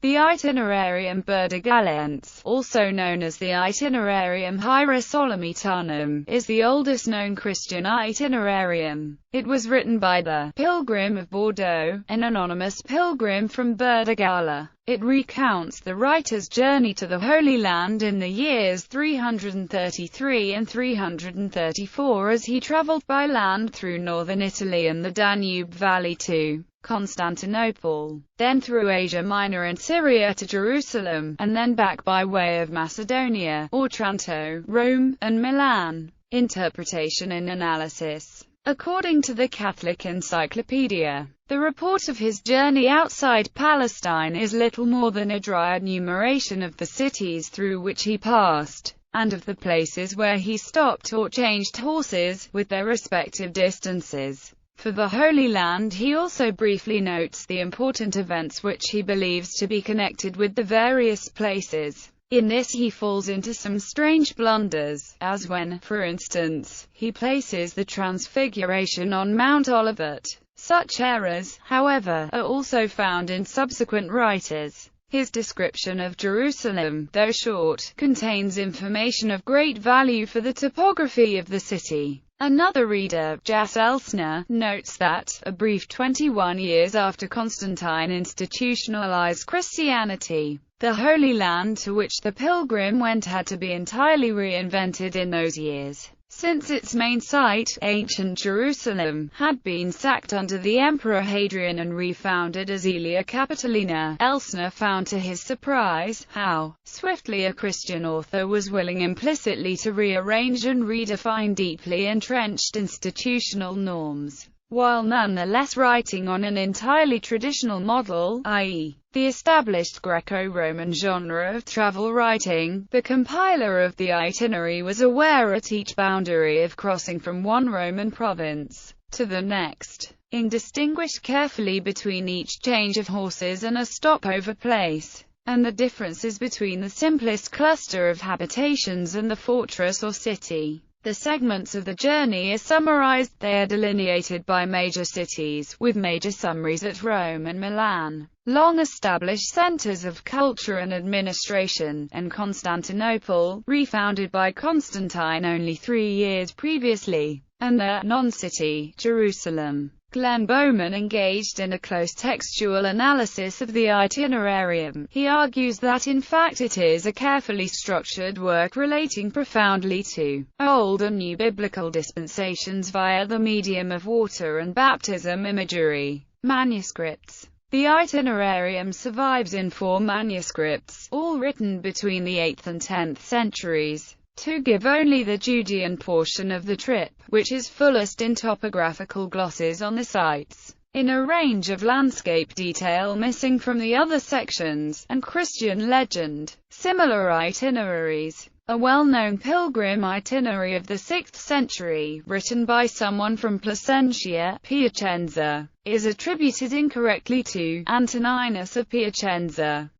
The Itinerarium Burdigalense, also known as the Itinerarium Hierosolomitanum, is the oldest known Christian itinerarium. It was written by the Pilgrim of Bordeaux, an anonymous pilgrim from Burdigala. It recounts the writer's journey to the Holy Land in the years 333 and 334 as he traveled by land through northern Italy and the Danube Valley to Constantinople, then through Asia Minor and Syria to Jerusalem, and then back by way of Macedonia, Otranto, Rome, and Milan. Interpretation and analysis. According to the Catholic Encyclopedia, the report of his journey outside Palestine is little more than a dry enumeration of the cities through which he passed, and of the places where he stopped or changed horses, with their respective distances. For the Holy Land he also briefly notes the important events which he believes to be connected with the various places. In this he falls into some strange blunders, as when, for instance, he places the Transfiguration on Mount Olivet. Such errors, however, are also found in subsequent writers. His description of Jerusalem, though short, contains information of great value for the topography of the city. Another reader, Jas Elsner, notes that, a brief 21 years after Constantine institutionalized Christianity, the Holy Land to which the pilgrim went had to be entirely reinvented in those years, since its main site, ancient Jerusalem, had been sacked under the Emperor Hadrian and refounded as Aelia Capitolina. Elsner found to his surprise, how swiftly a Christian author was willing implicitly to rearrange and redefine deeply entrenched institutional norms, while nonetheless writing on an entirely traditional model, i.e., the established Greco-Roman genre of travel writing. The compiler of the itinerary was aware at each boundary of crossing from one Roman province to the next, and distinguished carefully between each change of horses and a stopover place, and the differences between the simplest cluster of habitations and the fortress or city. The segments of the journey are summarized. They are delineated by major cities, with major summaries at Rome and Milan, long-established centers of culture and administration, and Constantinople, refounded by Constantine only 3 years previously, and the non-city, Jerusalem. Glenn Bowman engaged in a close textual analysis of the itinerarium. He argues that in fact it is a carefully structured work relating profoundly to Old and New biblical dispensations via the medium of water and baptism imagery. Manuscripts. The itinerarium survives in 4 manuscripts, all written between the 8th and 10th centuries, to give only the Judean portion of the trip, which is fullest in topographical glosses on the sites, in a range of landscape detail missing from the other sections, and Christian legend. Similar itineraries. A well-known pilgrim itinerary of the 6th century, written by someone from Placentia, Piacenza, is attributed incorrectly to Antoninus of Piacenza.